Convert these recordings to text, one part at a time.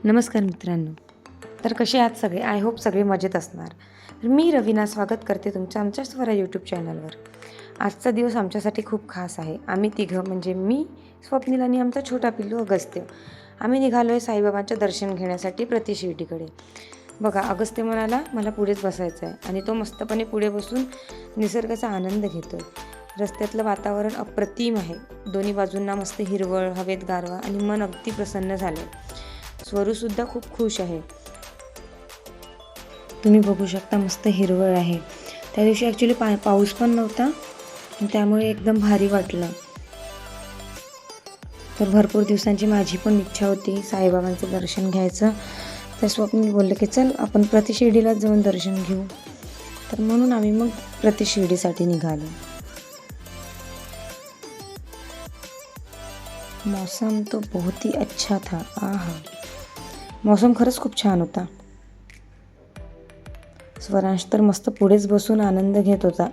नमस्कार मित्रांनो. तर कसे आहात सगळे? आय होप सगळे मजेत असणार. तर मी रवीना स्वागत करते तुमचं आमच्या स्वरा यूट्यूब चॅनलवर. आजचा दिवस आमच्यासाठी खूप खास आहे. आम्ही तिघं म्हणजे मी, स्वप्नील आणि आमचा छोटा पिल्लू अगस्त्य. आम्ही निघालो आहे साईबाबांचं दर्शन घेण्यासाठी प्रतिशिर्डीकडे. बघा, अगस्त्य म्हणाला मला पुढेच बसायचं आहे आणि तो मस्तपणे पुढे बसून निसर्गाचा आनंद घेतो. रस्त्यातलं वातावरण अप्रतिम आहे. दोन्ही बाजूंना मस्त हिरवळ, हवेत गारवा आणि मन अगदी प्रसन्न झालं. स्वरूसुद्धा खूप खुश आहे. तुम्ही बघू शकता मस्त हिरवळ आहे. त्या दिवशी ॲक्च्युली पाऊस पण नव्हता आणि त्यामुळे एकदम भारी वाटलं. तर भरपूर दिवसांची माझी पण इच्छा होती साईबाबांचं दर्शन घ्यायचं. तर स्वप्नील बोलले की चल आपण प्रतिशिर्डीलाच जाऊन दर्शन घेऊ. तर म्हणून आम्ही मग प्रतिशिर्डीसाठी निघालो. मौसम तो बहुत ही अच्छा था. आहा, मौसम खरंच खूप छान होता. स्वरांश तर मस्त पुढेच बसून आनंद घेत होता.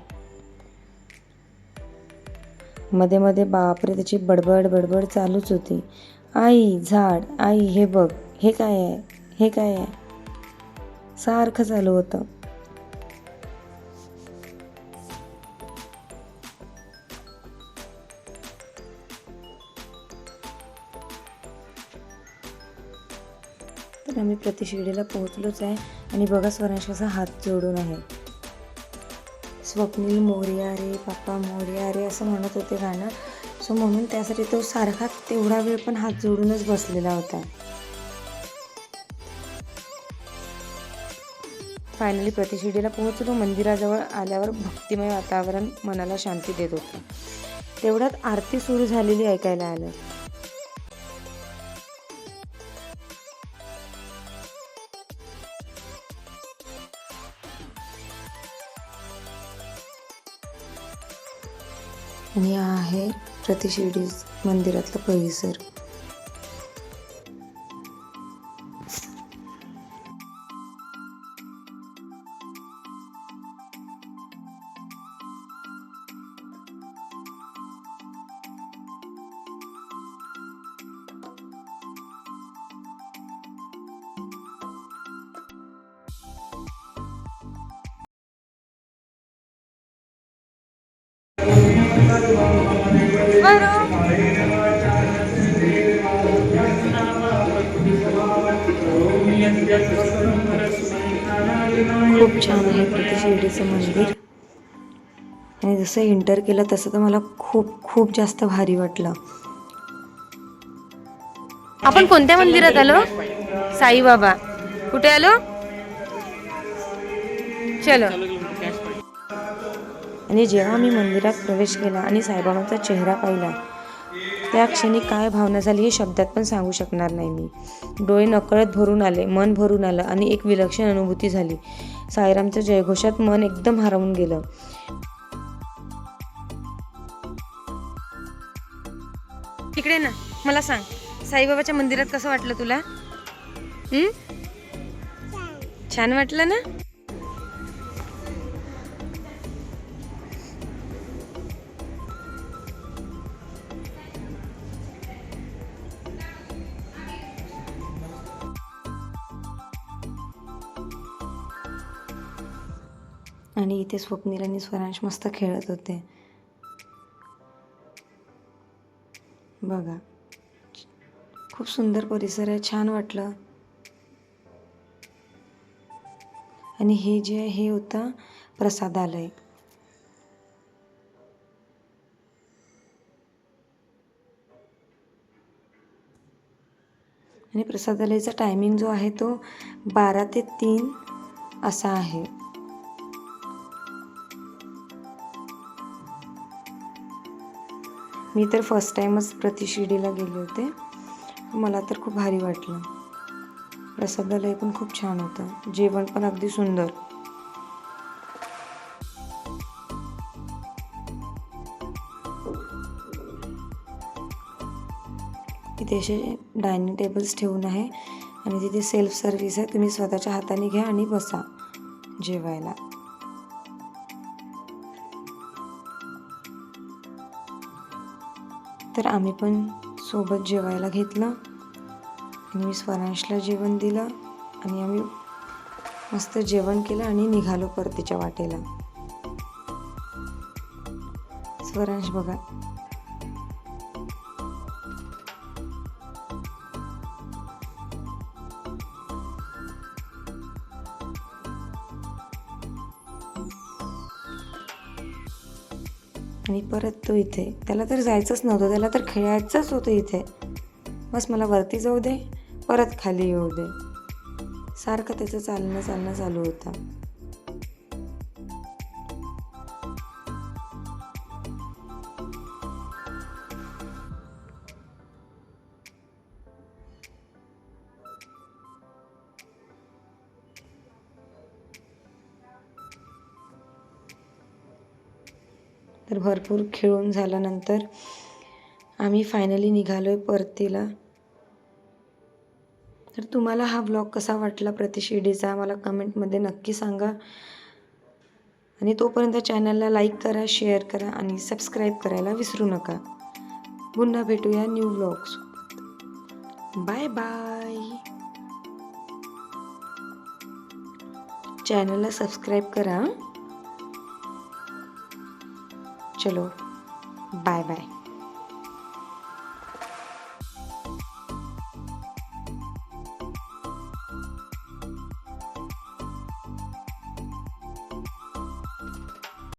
मध्ये मध्ये बापरे त्याची बडबड बडबड चालूच होती. आई झाड, आई हे बघ, हे काय आहे, हे काय आहे, सारखं चालू होतं. तर आम्ही प्रतिशिर्डीला पोहोचलोच आहे आणि बघा स्वरांश कसा हात जोडून आहे. स्वप्नील मोरया रे पप्पा मोरया रे असं म्हणत होते गाणं. सो म्हणून त्यासाठी तो सारखा तेवढा वेळ पण हात जोडूनच बसलेला होता. फायनली प्रतिशिर्डीला पोहोचलो. मंदिराजवळ आल्यावर भक्तिमय वातावरण मनाला शांती देत होतं. तेवढ्यात आरती सुरू झालेली ऐकायला आलं. आणि हा आहे प्रतिशिर्डी मंदिरातला परिसर. खूप छान आहे प्रतिशिर्डीचं मंदिर आणि जसं एंटर केलं तसं तर मला खूप खूप जास्त भारी वाटलं. आपण कोणत्या मंदिरात आलो? साईबाबा. कुठे आलो? चलो. आणि जेव्हा मी मंदिरात प्रवेश केला आणि साईबाबांचा चेहरा पाहिला त्या क्षणी काय भावना झाली हे शब्दात पण सांगू शकणार नाही मी. डोळे नकळत भरून आले, मन भरून आलं आणि एक विलक्षण अनुभूती झाली. साईरामच्या जयघोषात मन एकदम हरवून गेलं. इकडे ना, मला सांग साईबाबाच्या मंदिरात कसं वाटलं तुला? छान वाटलं ना? आणि इथे स्वप्नील आणि स्वरांश मस्त खेळत होते. बघा, खूप सुंदर परिसर आहे, छान वाटलं. आणि हे जे आहे हे होतं प्रसादालय. आणि प्रसादालयाचा टायमिंग जो आहे तो 12 ते 3 असा आहे. मी तर फर्स्ट टाईमच प्रतिशिर्डीला गेले होते. मला तर खूप भारी वाटलं. प्रसादालय पण खूप छान होतं, जेवण पण अगदी सुंदर. इथे असे डायनिंग टेबल्स ठेवून आहे आणि तिथे सेल्फ सर्व्हिस आहे. तुम्ही स्वतःच्या हाताने घ्या आणि बसा जेवायला. तर आम्ही पण सोबत जेवायला घेतलं. आणि मी स्वरांशला जेवण दिलं आणि आम्ही मस्त जेवण केलं आणि निघालो परतीच्या वाटेला. स्वरांश बघा, आणि परत तो इथे. त्याला तर जायचंच नव्हतं, त्याला तर खेळायचंच होतं इथे. बस मला वरती जाऊ दे, परत खाली येऊ दे, सारखं त्याचं चालणं चालू होतं. तर भरपूर खेळून झाल्यानंतर आम्ही फायनली निघालो आहे परतीला. तर तुम्हाला हा व्लॉग कसा वाटला प्रति शिर्डीचा मला कमेंटमध्ये नक्की सांगा. आणि तोपर्यंत चॅनलला लाईक करा, शेअर करा आणि सबस्क्राईब करायला विसरू नका. पुन्हा भेटूया न्यू व्लॉग्स. Bye bye. चॅनलला सबस्क्राईब करा. चलो बाय बाय.